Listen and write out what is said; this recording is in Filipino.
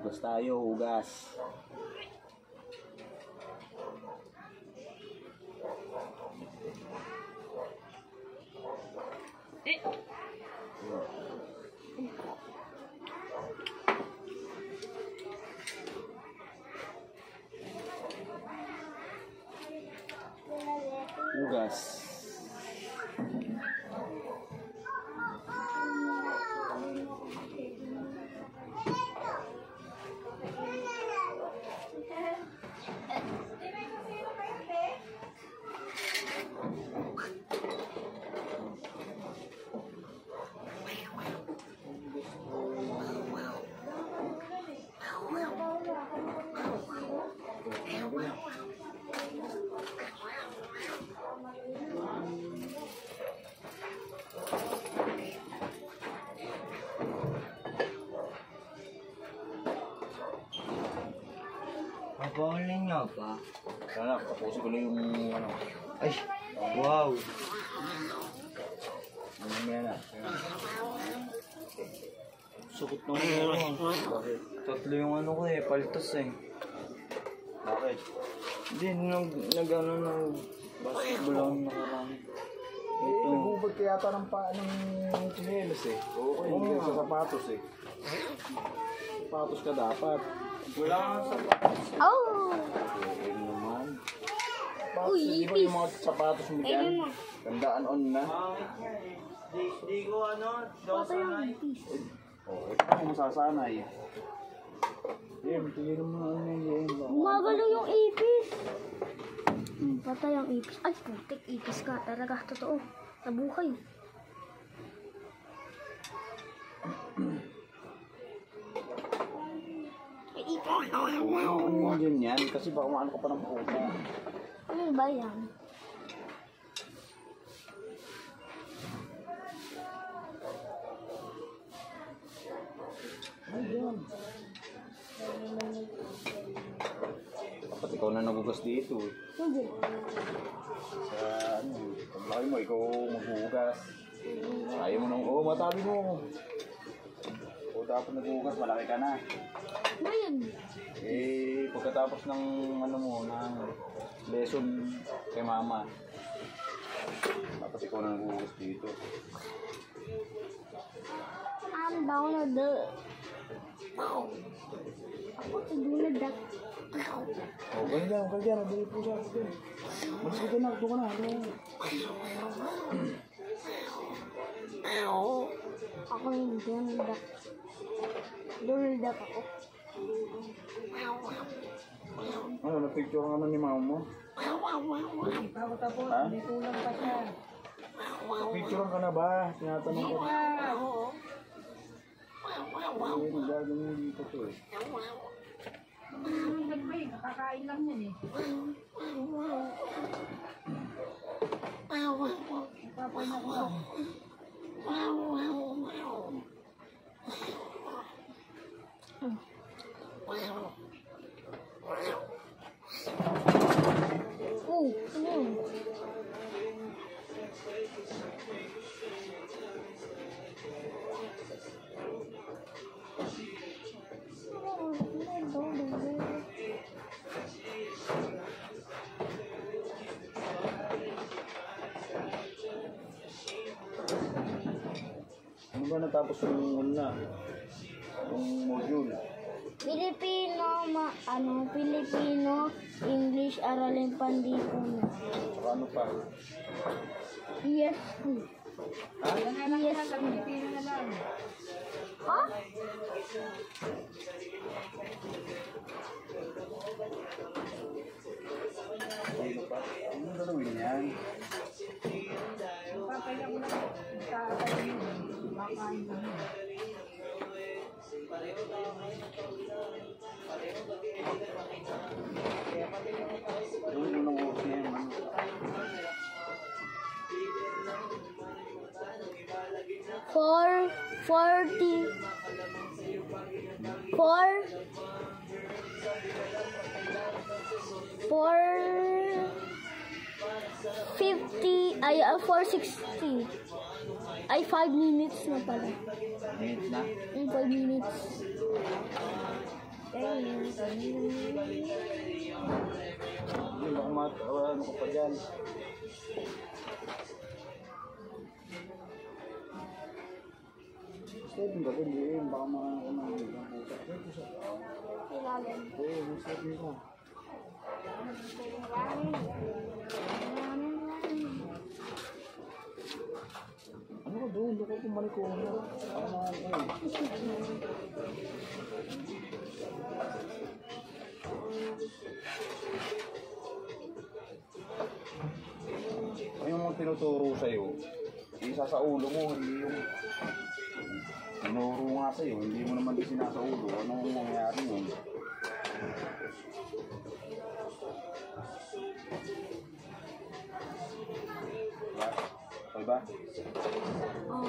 Hugas tayo, hugas. Hugas. Papaulin niyo pa. Sana, tapusin ko lang yung ano. Ay, wow. Mamaya na. Sukot ng ulo. Bakit? Tatlo yung ano ko eh, paltos eh. Bakit? Hindi, basketball lang nakarami. Ito. Nagubad ka yata ng chinelas eh. Oo, hindi sa sapatos eh. Sapatos ka dapat. Wala kang sapatos. Oh! Okay naman. Uy, Di ba yung mga sapatos mo dyan? Ayun na. Tandaan on na. Di ko ano, daw sanay. Oo, ito mo masasanay. Tigil mo na yun. Gumagalaw yung ipis. Patay ang ipis. Ay, putik, ipis ka. Talaga, totoo. Nabuhay. Ano yun yan? Kasi baka maano ka pa ng puta. Ano ba yan? Ayun. Dapat ikaw na nagugas dito eh. Hindi. Sa ano, paglaki mo, ikaw maghugas. Ayaw mo nang, matabi mo. O dapat naghugas, malaki ka na. Ano yan? Eh, pagkatapos ng ano mo, ng lesson kay mama, dapat ikaw na naghugas dito. Ang bago na da. Ako, tidulad da. O, ganyan, dali po siya. Malis ka na, doon ka na. Ako hindi yan da. Dulad ako. Ano, na-picture ka na ni mama mo? Ha? Picture ka na ba? Tinatanong ko. Ay, nagagawin dito to eh. Nakakain lang yan eh. Papay na ko. Oh, ano yun? Ano ba natapos yung una? Yung module? Filipino, English, aralin pandipunan. Saka ano pa? Yes. Yes. Pilipino na lang. Ha? Ano pa? Ano gagawin yan? Papay na ko na. Kakain mo. Makain lang yan. Gawin mo ng oras na yan. 4:60. Ay, 5 minutes na pala. Minutes na? 5 minutes. Hindi, baka ano ka pa dyan. Step yung gagawin, hindi yun. Baka mga pusa. Ilalim. Oo, step yun ka. Ano ka doon? Doon ka kumalik ko. Baka mga ano yung mga tinuturo sa'yo, isa sa ulo mo, hindi yung tinuro nga sa'yo, hindi mo naman sinasa ulo, anong nangyayari yun? Okay ba? Oo.